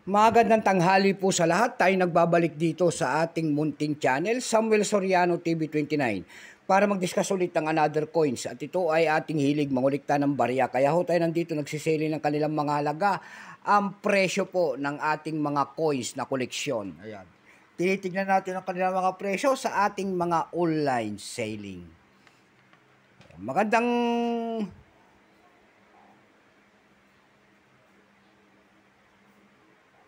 Magandang tanghali po sa lahat. Tayo nagbabalik dito sa ating munting channel, Samuel Soriano TV 29, para mag-discuss ulit ng another coins. At ito ay ating hilig mangulikta ng barya. Kaya ho tayo nandito nagsisili ng kanilang mga halaga, ang presyo po ng ating mga coins na koleksyon. Ayan. Tinitignan natin ang kanilang mga presyo sa ating mga online selling.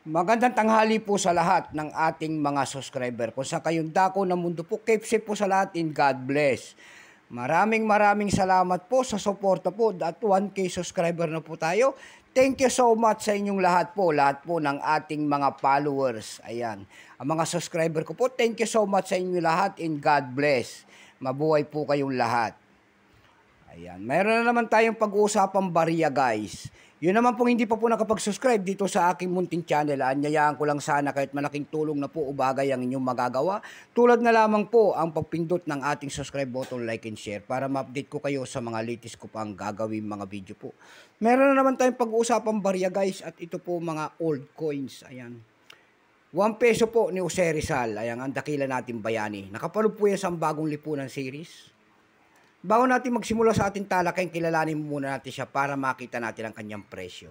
Magandang tanghali po sa lahat ng ating mga subscriber. Kung sa kayong dako ng mundo po, keep safe po sa lahat and God bless. Maraming salamat po sa suporta po at 1K subscriber na po tayo. Thank you so much sa inyong lahat po ng ating mga followers. Ayan, ang mga subscriber ko po, thank you so much sa inyong lahat and God bless. Mabuhay po kayong lahat. Ayan, mayroon na naman tayong pag-uusapang barya guys. Yun naman pong hindi pa po nakapag-subscribe dito sa aking munting channel. Anyayaan ko lang sana kahit malaking tulong na po o bagay ang inyong magagawa. Tulad na lamang po ang pagpindot ng ating subscribe button, like and share para ma-update ko kayo sa mga latest ko pang gagawin mga video po. Meron na naman tayong pag-uusapang barya guys at ito po mga old coins. Ayan. 1 peso po ni Jose Rizal. Ayan, ang dakila natin bayani. Nakapanood po yan sa bagong lipunan series. Bago natin magsimula sa ating talakayan, kilalanin muna natin siya para makita natin ang kanyang presyo.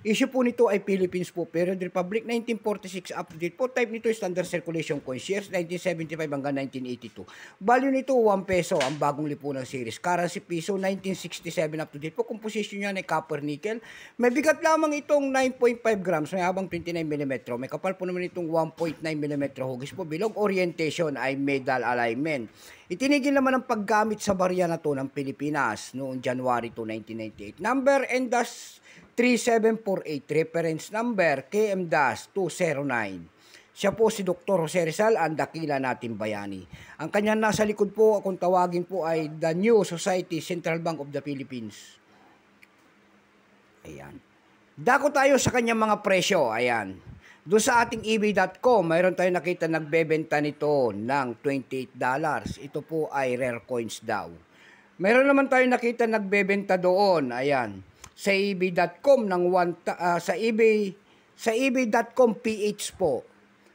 Issue po nito ay Philippines po, Period Republic 1946 update po. Type nito Standard Circulation Coins, years 1975 hanggang 1982. Value nito 1 peso, ang bagong lipunan series. Currency piso 1967 update po. Composition niya ay copper nickel. May bigat lamang itong 9.5 grams, may habang 29 mm. May kapal po naman itong 1.9 mm hugis po. Bilog orientation ay medal alignment. Itinigil naman ang paggamit sa barya na to ng Pilipinas noong January 2, 1998. Number NDAS3748, reference number KM-209. Siya po si Dr. Jose Rizal, ang dakila natin bayani. Ang kanyang nasa likod po, kung tawagin po ay The New Society Central Bank of the Philippines. Ayan. Dako tayo sa kanyang mga presyo. Ayan. Doon sa ating ebay.com, mayroon tayo nakita nagbebenta nito ng $28. Ito po ay rare coins daw. Mayroon naman tayo nakita nagbebenta doon, ayan, sa ebay.com ng sa ebay.com PH po.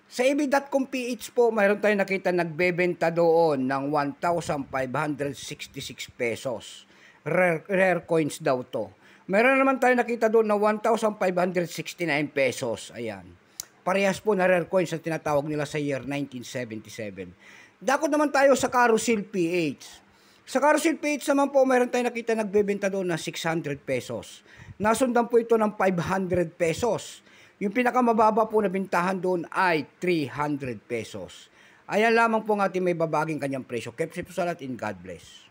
Sa ebay.com PH po, mayroon tayo nakita nagbebenta doon ng 1,566 pesos. Rare coins daw to. Mayroon naman tayo nakita doon na 1,569 pesos. Ayan. Parehas po na rare coins na tinatawag nila sa year 1977. Dakot naman tayo sa Carousel PH. Sa Carousel PH naman po, mayroon tayo nakita nagbebenta doon na 600 pesos. Nasundan po ito ng 500 pesos. Yung pinakamababa po na bintahan doon ay 300 pesos. Ayan lamang po ang ating may babaging kanyang presyo. Keep safe sa lahat and God bless.